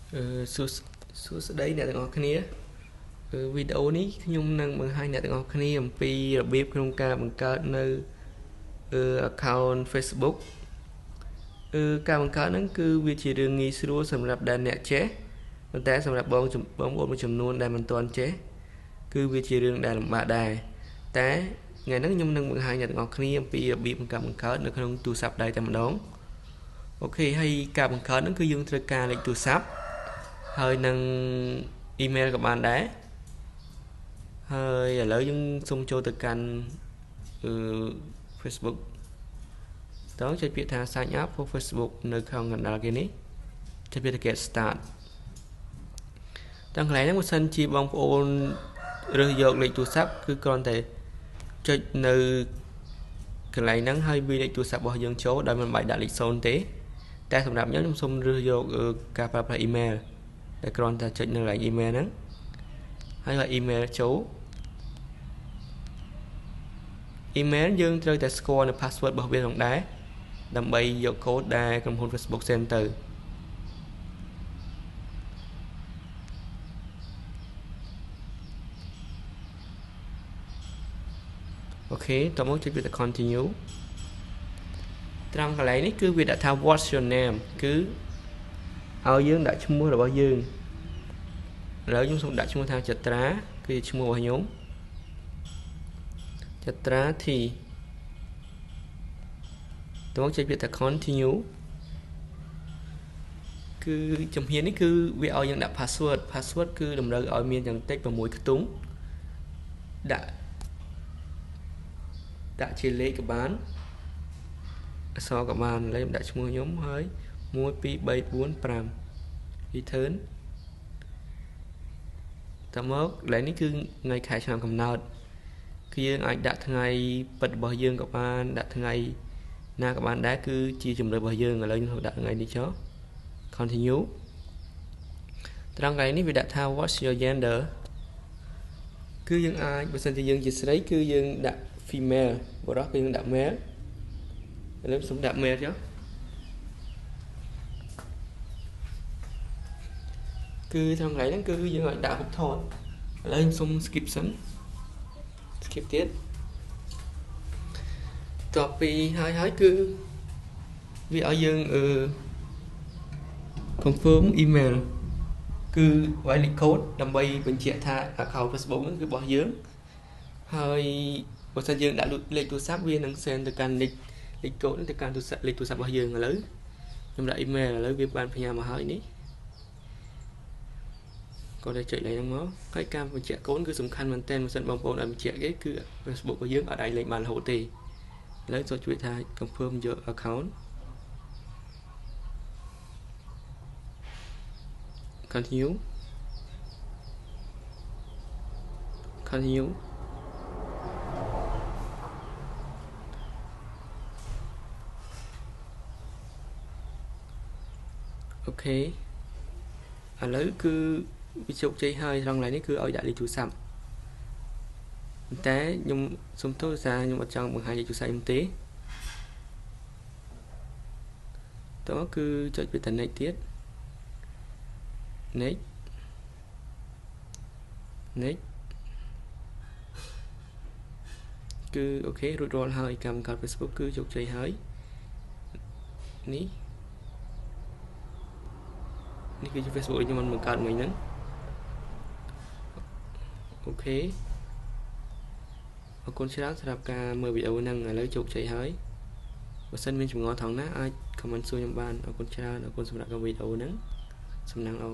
សួស្តីអ្នកទាំងអស់គ្នាវីដេអូនេះខ្ញុំនឹងបង្ហាញអ្នកទាំងអស់គ្នាអំពីរបៀបក្នុងការបង្កើតនៅaccount Facebook ការបង្កើតហ្នឹងគឺវាជារឿងងាយស្រួលសម្រាប់ដែលអ្នកចេះប៉ុន្តែសម្រាប់បងប្អូនមួយចំនួនដែលមិនទាន់ចេះគឺវាជារឿងដែលលំបាកដែរតែថ្ងៃហ្នឹងខ្ញុំនឹងបង្ហាញអ្នកទាំងអស់គ្នាអំពីរបៀបបង្កើតនៅក្នុងទូរស័ព្ទដៃតែម្ដងអូខេហើយការបង្កើតហ្នឹងគឺយើងត្រូវការលេខទូរស័ព្ទហើយនឹង email ក៏បានដែរហើយឥឡូវយើងសូមចូលទៅកាន់Facebook តោះចុចពាក្យថា sign up for Facebook នៅខាងកណ្ដាលគេនេះចុចពាក្យថា get start ទាំងកន្លែងហ្នឹងបើសិនជាបងប្អូនរើសយកលេខទូរស័ព្ទគឺគ្រាន់តែចុចនៅកន្លែងហ្នឹងហើយវាលេខទូរស័ព្ទរបស់យើងចូលដោយមិនបាច់ដាក់លេខ0ទេតែសម្រាប់ខ្ញុំសូមរើសយកការប្រើប្រាស់ email តែគ្រាន់តែចុចនៅកន្លែង email ហ្នឹងហើយបើ email ចូល email យើងត្រូវតែស្គាល់នៅ password របស់វាផងដែរដើម្បីយកកូដដែលក្រុមហ៊ុន Facebook send ទៅអូខេតោះមកចុចវាទៅ continue ត្រង់កន្លែងនេះគឺវាដាក់ថា what's your name គឺឲ្យយើងដាក់ឈ្មោះរបស់យើងឥឡូវខ្ញុំសូមដាក់ឈ្មោះថាចត្រាគឺជាឈ្មោះរបស់ខ្ញុំចត្រា T តោះចុចវាទៅ continue គឺជំហាននេះគឺវាឲ្យយើងដាក់ password គឺតម្រូវឲ្យមានយ៉ាងតិច6ខ្ទង់ដាក់ជាលេខក៏បានអក្សរក៏បានឥឡូវខ្ញុំដាក់ឈ្មោះខ្ញុំហើយ1 2 3 4 5 return តមកកន្លែងនេះគឺថ្ងៃខែឆ្នាំកំណើតគឺយើងអាចដាក់ថ្ងៃពិតរបស់យើងក៏បានដាក់ថ្ងៃណាក៏បានដែរគឺជាជំរឿនរបស់យើងឥឡូវខ្ញុំដាក់ថ្ងៃនេះចុះ continue ត្រង់កន្លែងនេះវាដាក់ថា what's your gender គឺយើងអាចបើសិនជាយើងជាស្រីគឺយើងដាក់ female បុរសគឺយើងដាក់ male ឥឡូវខ្ញុំដាក់ male ចុះគឺត្រង់កន្លែងហ្នឹងគឺយើងអាចដាក់រូបថតឥឡូវខ្ញុំសុំ skip សិន skip ទៀតតបពីហើយគឺវាឲ្យយើងconfirm email គឺឲ្យលេខកូដដើម្បីបញ្ជាក់ថា account Facebook ហ្នឹងគឺរបស់យើងហើយបើសិនយើងដាក់លេខទូរស័ព្ទវានឹង send ទៅកាន់លេខកូដទៅកាន់លេខទូរស័ព្ទរបស់យើងឥឡូវខ្ញុំដាក់ email ឥឡូវវាបានផ្ញើមកហើយនេះក៏តែចុចលេខហ្នឹងមកហើយការបញ្ជាក់កូដគឺសំខាន់មែនទែនបើសិនបងប្អូនឲ្យបញ្ជាក់គេគឺ Facebook របស់យើងអត់អាចលេខបានរហូតទេឥឡូវចូលជួយថា confirm your account continue អូខេឥឡូវគឺវាជោគជ័យហើយត្រង់កន្លែងនេះគឺឲ្យដាក់លេខទូរស័ព្ទតែខ្ញុំសុំទោសសារខ្ញុំអត់ចង់បង្ហាញលេខទូរស័ព្ទខ្ញុំទេតោះគឺចុចវាទៅ next ទៀត next គឺអូខេរួចរាល់ហើយការបង្កើត Facebook គឺជោគជ័យហើយនេះគឺជា Facebook ខ្ញុំមិនបង្កើតមិញហ្នឹងអូខេអរគុណច្រើនសម្រាប់ការមើលវីដេអូហ្នឹងឥឡូវជោគជ័យហើយបើសិនមានចម្ងល់ថងណាអាច comment សួរខ្ញុំបានអរគុណច្រើនអរគុណសម្រាប់វីដេអូហ្នឹងសំណាងល្អ